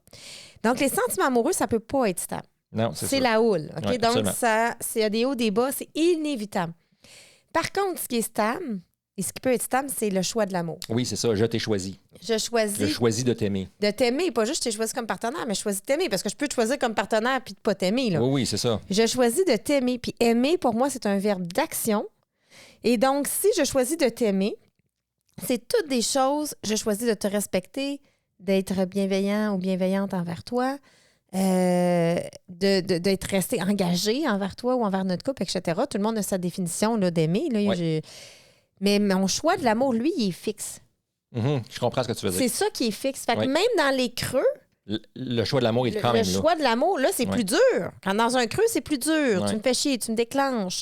B: Donc, les sentiments amoureux, ça ne peut pas être stable.
A: Non,
B: c'est la houle. Okay?
A: Ouais,
B: donc, il y a des hauts, des bas, c'est inévitable. Par contre, ce qui est stable, et ce qui peut être stable, c'est le choix de l'amour.
A: Oui, c'est ça. Je t'ai choisi.
B: Je choisis
A: de t'aimer.
B: De t'aimer, pas juste je t'ai choisi comme partenaire, mais je choisis de t'aimer parce que je peux te choisir comme partenaire puis de pas t'aimer. Là.
A: Oui, c'est ça.
B: Je choisis de t'aimer. Puis aimer, pour moi, c'est un verbe d'action. Et donc, si je choisis de t'aimer, c'est toutes des choses. Je choisis de te respecter, d'être bienveillant ou bienveillante envers toi, d'être resté engagé envers toi ou envers notre couple, etc. Tout le monde a sa définition là, d'aimer. Là.
A: Oui.
B: Mais mon choix de l'amour, lui, il est fixe.
A: Mm-hmm. Je comprends ce que tu veux dire.
B: C'est ça qui est fixe. Fait que même dans les creux,
A: le choix de l'amour est quand même là.
B: Le choix de l'amour, là, c'est plus dur. Quand dans un creux, c'est plus dur. Ouais. Tu me fais chier, tu me déclenches.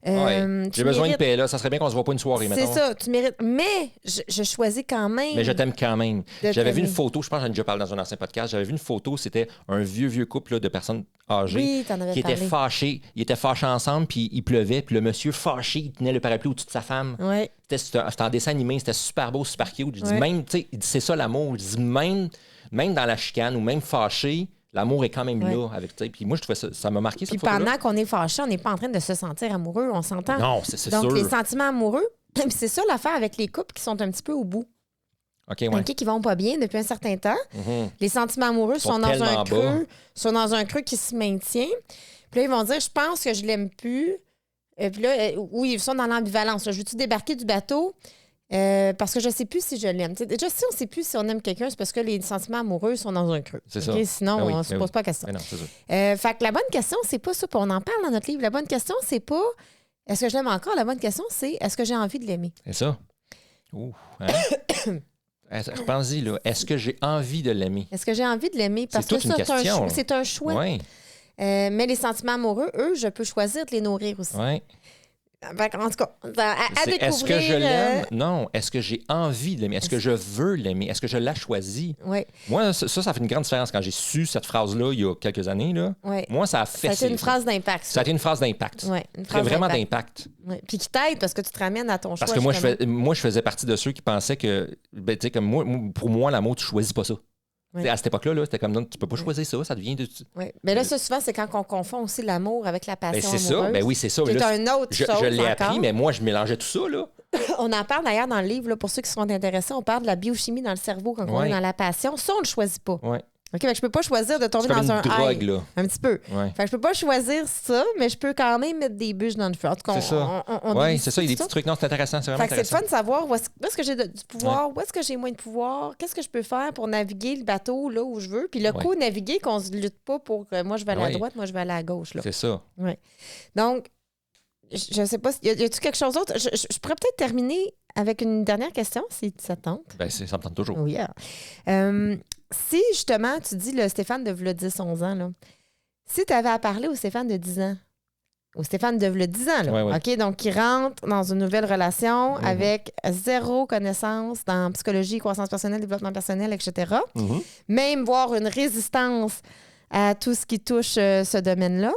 A: J'ai besoin de paix, là. Ça serait bien qu'on se voit pas une soirée, maintenant.
B: C'est ça, tu mérites. Mais je choisis quand même.
A: Mais je t'aime quand même. J'avais vu une photo, je pense que j'en ai déjà parlé dans un ancien podcast. J'avais vu une photo, c'était un vieux couple là, de personnes âgées qui étaient fâchés. Ils étaient fâchés ensemble, puis il pleuvait, puis le monsieur fâché, il tenait le parapluie au-dessus de sa femme.
B: Ouais.
A: C'était en dessin animé, c'était super beau, super cute. Je dis même, tu sais, c'est ça l'amour. Je dis même dans la chicane ou même fâché, l'amour est quand même là avec toi. Puis moi, je trouvais ça m'a marqué cette photo-là.
B: Puis pendant qu'on est fâché, on n'est pas en train de se sentir amoureux, on s'entend.
A: Non, c'est sûr.
B: Donc, les sentiments amoureux, c'est ça l'affaire avec les couples qui sont un petit peu au bout.
A: OK,
B: qui vont pas bien depuis un certain temps.
A: Mm-hmm.
B: Les sentiments amoureux sont dans un creux qui se maintient. Puis là, ils vont dire, je pense que je l'aime plus. Puis là, oui, ils sont dans l'ambivalence. Je veux-tu débarquer du bateau? Parce que je ne sais plus si je l'aime. T'sais, déjà, si on ne sait plus si on aime quelqu'un, c'est parce que les sentiments amoureux sont dans un creux.
A: C'est ça.
B: Sinon, on ne se pose pas la question.
A: Non, c'est ça.
B: Fait que la bonne question, c'est pas ça. On en parle dans notre livre. La bonne question, c'est pas est-ce que je l'aime encore? La bonne question, c'est est-ce que j'ai envie de l'aimer?
A: C'est ça. Ouh, hein? Repense-y, là. Est-ce que j'ai envie de l'aimer?
B: Est-ce que j'ai envie de l'aimer? Parce que ça, c'est un choix.
A: Oui.
B: Mais les sentiments amoureux, eux, je peux choisir de les nourrir aussi.
A: Oui.
B: En tout cas, à découvrir...
A: Est-ce que je l'aime? Non. Est-ce que j'ai envie de l'aimer? Est-ce que je veux l'aimer? Est-ce que je l'ai choisi?
B: Oui.
A: Moi, ça fait une grande différence. Quand j'ai su cette phrase-là il y a quelques années, là, moi, ça a fait...
B: Ça a été une phrase d'impact.
A: Ça a été une phrase d'impact.
B: Oui, une phrase
A: vraiment d'impact.
B: Oui. Puis qui t'aide parce que tu te ramènes à ton choix.
A: Parce que moi, je faisais partie de ceux qui pensaient que, pour moi, l'amour, tu choisis pas ça. Ouais. À cette époque-là, c'était comme non, tu peux pas choisir ça, ça devient de.
B: Oui. Mais là, ça, souvent, c'est quand on confond aussi l'amour avec la passion amoureuse.
A: C'est ça, ben oui, c'est ça.
B: C'est un autre chose.
A: Je l'ai appris, mais moi, je mélangeais tout ça, là.
B: On en parle d'ailleurs dans le livre, là, pour ceux qui sont intéressés, on parle de la biochimie dans le cerveau quand on est dans la passion. Ça, on ne le choisit pas.
A: Oui.
B: OK, fait que je peux pas choisir de tomber dans un
A: drogue, là.
B: Un petit peu.
A: Ouais.
B: Fait que je peux pas choisir ça, mais je peux quand même mettre des bûches dans le feu. En tout cas,
A: c'est ça. Oui, c'est ça, il y a des petits trucs. Non, c'est intéressant, c'est vraiment intéressant.
B: C'est le fun de savoir où est-ce que j'ai du pouvoir, où est-ce que j'ai moins de pouvoir, qu'est-ce que je peux faire pour naviguer le bateau là où je veux. Puis le coup, naviguer, qu'on se lutte pas pour moi, je vais aller à droite, moi, je vais aller à gauche.
A: C'est ça.
B: Oui. Donc, je sais pas, y a-t-il quelque chose d'autre? Je pourrais peut-être terminer avec une dernière question, si ça tente.
A: Ben, ça me tente toujours.
B: Oui. Si, justement, tu dis le Stéphane de 10-11 ans, là, si tu avais à parler au Stéphane de 10 ans, au Stéphane de 10 ans, là, OK, donc qui rentre dans une nouvelle relation avec zéro connaissance dans psychologie, croissance personnelle, développement personnel, etc., même voire une résistance à tout ce qui touche ce domaine-là,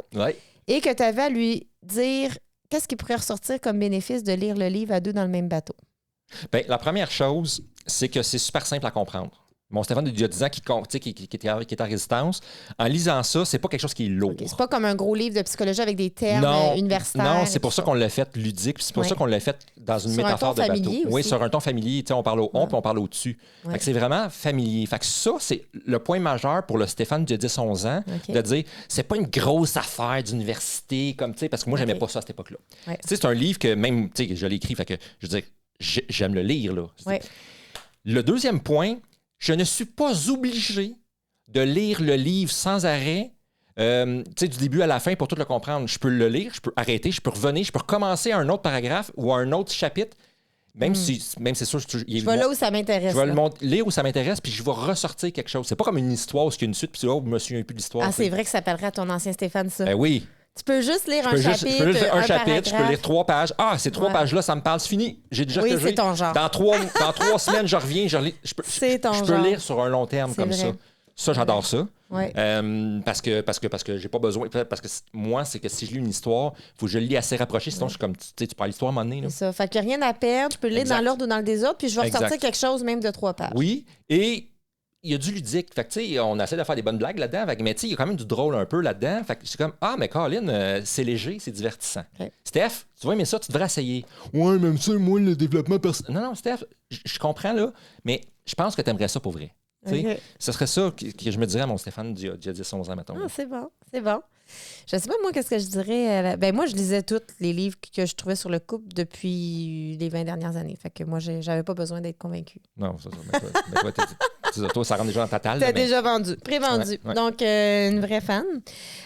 B: et que tu avais à lui dire qu'est-ce qui pourrait ressortir comme bénéfice de lire le livre à deux dans le même bateau?
A: Bien, la première chose, c'est que c'est super simple à comprendre. Mon Stéphane, il y a 10 ans, qui est en résistance. En lisant ça, c'est pas quelque chose qui est lourd.
B: Okay. C'est pas comme un gros livre de psychologie avec des termes universitaires.
A: Non, c'est pour ça qu'on l'a fait ludique. C'est pour ça qu'on l'a fait dans une métaphore de bateau. Oui, sur un ton familier. On parle au on puis on parle au-dessus. Fait que c'est vraiment familier. Fait que ça, c'est le point majeur pour le Stéphane de 10-11 ans, de dire c'est pas une grosse affaire d'université, comme parce que moi, j'aimais pas ça à cette époque-là. C'est un livre que même, je l'ai écrit, fait que je veux dire, j'aime le lire. Là. Le deuxième point, je ne suis pas obligé de lire le livre sans arrêt, du début à la fin pour tout le comprendre. Je peux le lire, je peux arrêter, je peux revenir, je peux recommencer un autre paragraphe ou un autre chapitre, même si c'est sûr...
B: Je vais là où ça m'intéresse.
A: Je vais lire où ça m'intéresse, puis je vais ressortir quelque chose. C'est pas comme une histoire où il y a une suite, puis je me souviens plus de l'histoire.
B: Ah, c'est vrai que ça s'appellerait à ton ancien Stéphane, ça.
A: Ben oui.
B: Tu peux juste lire un chapitre.
A: Je peux lire un chapitre, je peux lire 3 pages. Ah, ces 3 pages-là, ça me parle, c'est fini. J'ai déjà
B: c'est ton genre.
A: Dans 3 semaines, je reviens, je peux lire sur un long terme comme ça. Ça, j'adore ça.
B: Ouais.
A: Parce que j'ai pas besoin. Parce que moi, c'est que si je lis une histoire, il faut que je le lis assez rapproché. Sinon, je suis comme, tu parles l'histoire à un moment donné. Là.
B: C'est ça. Fait qu'il n'y a rien à perdre. Je peux le lire dans l'ordre ou dans le désordre, puis je vais ressortir quelque chose même de 3 pages.
A: Oui. Et il y a du ludique. Fait que, on essaie de faire des bonnes blagues là-dedans. Mais il y a quand même du drôle un peu là-dedans. Fait que c'est comme, mais Colin, c'est léger, c'est divertissant. Okay. Steph, tu vas aimer ça, tu devrais essayer. Ouais, même ça, moi, le développement personnel. Non, Steph, je comprends, là, mais je pense que tu aimerais ça pour vrai. Okay. Ce serait ça que je me dirais à mon Stéphane d'il y a 10-11 ans, mettons.
B: Ah, c'est bon, c'est bon. Je sais pas, moi, qu'est-ce que je dirais. Ben, moi, je lisais tous les livres que je trouvais sur le couple depuis les 20 dernières années. Fait que moi, j'avais pas besoin d'être convaincue.
A: Non, c'est ça. Toi, ça rentre déjà dans ta talle.
B: T'as déjà vendu, prévendu. Ouais. Donc, une vraie fan.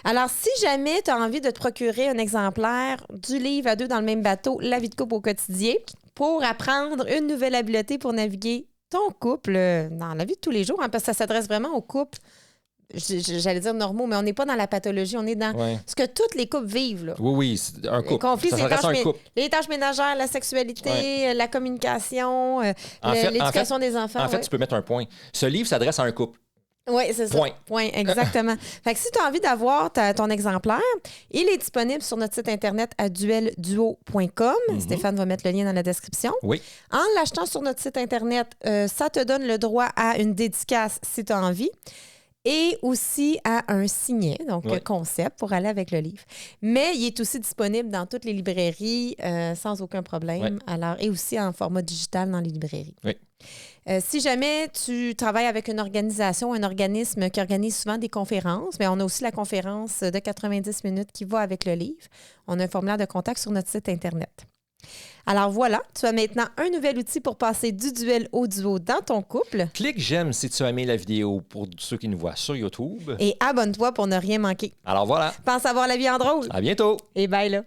B: Alors, si jamais tu as envie de te procurer un exemplaire du livre à deux dans le même bateau, La vie de couple au quotidien, pour apprendre une nouvelle habileté pour naviguer ton couple dans la vie de tous les jours, parce que ça s'adresse vraiment aux couples, j'allais dire normaux, mais on n'est pas dans la pathologie, on est dans ce que tous les couples vivent. Là.
A: Oui, c'est un couple.
B: Les conflits, les tâches ménagères, la sexualité, la communication, l'éducation des enfants.
A: En fait, tu peux mettre un point. Ce livre s'adresse à un couple.
B: Oui, c'est ça. Point, exactement. Fait que si tu as envie d'avoir ton exemplaire, il est disponible sur notre site internet à duelduo.com. Stéphane va mettre le lien dans la description.
A: Oui.
B: En l'achetant sur notre site internet, ça te donne le droit à une dédicace si tu as envie. Et aussi à un signet, donc concept pour aller avec le livre. Mais il est aussi disponible dans toutes les librairies sans aucun problème. Alors, et aussi en format digital dans les librairies.
A: Oui.
B: Si jamais tu travailles avec une organisation, un organisme qui organise souvent des conférences, mais on a aussi la conférence de 90 minutes qui va avec le livre. On a un formulaire de contact sur notre site Internet. Alors voilà, tu as maintenant un nouvel outil pour passer du duel au duo dans ton couple.
A: Clique j'aime si tu as aimé la vidéo pour ceux qui nous voient sur YouTube.
B: Et abonne-toi pour ne rien manquer.
A: Alors voilà.
B: Pense avoir la vie en drôle.
A: À bientôt.
B: Et bye là.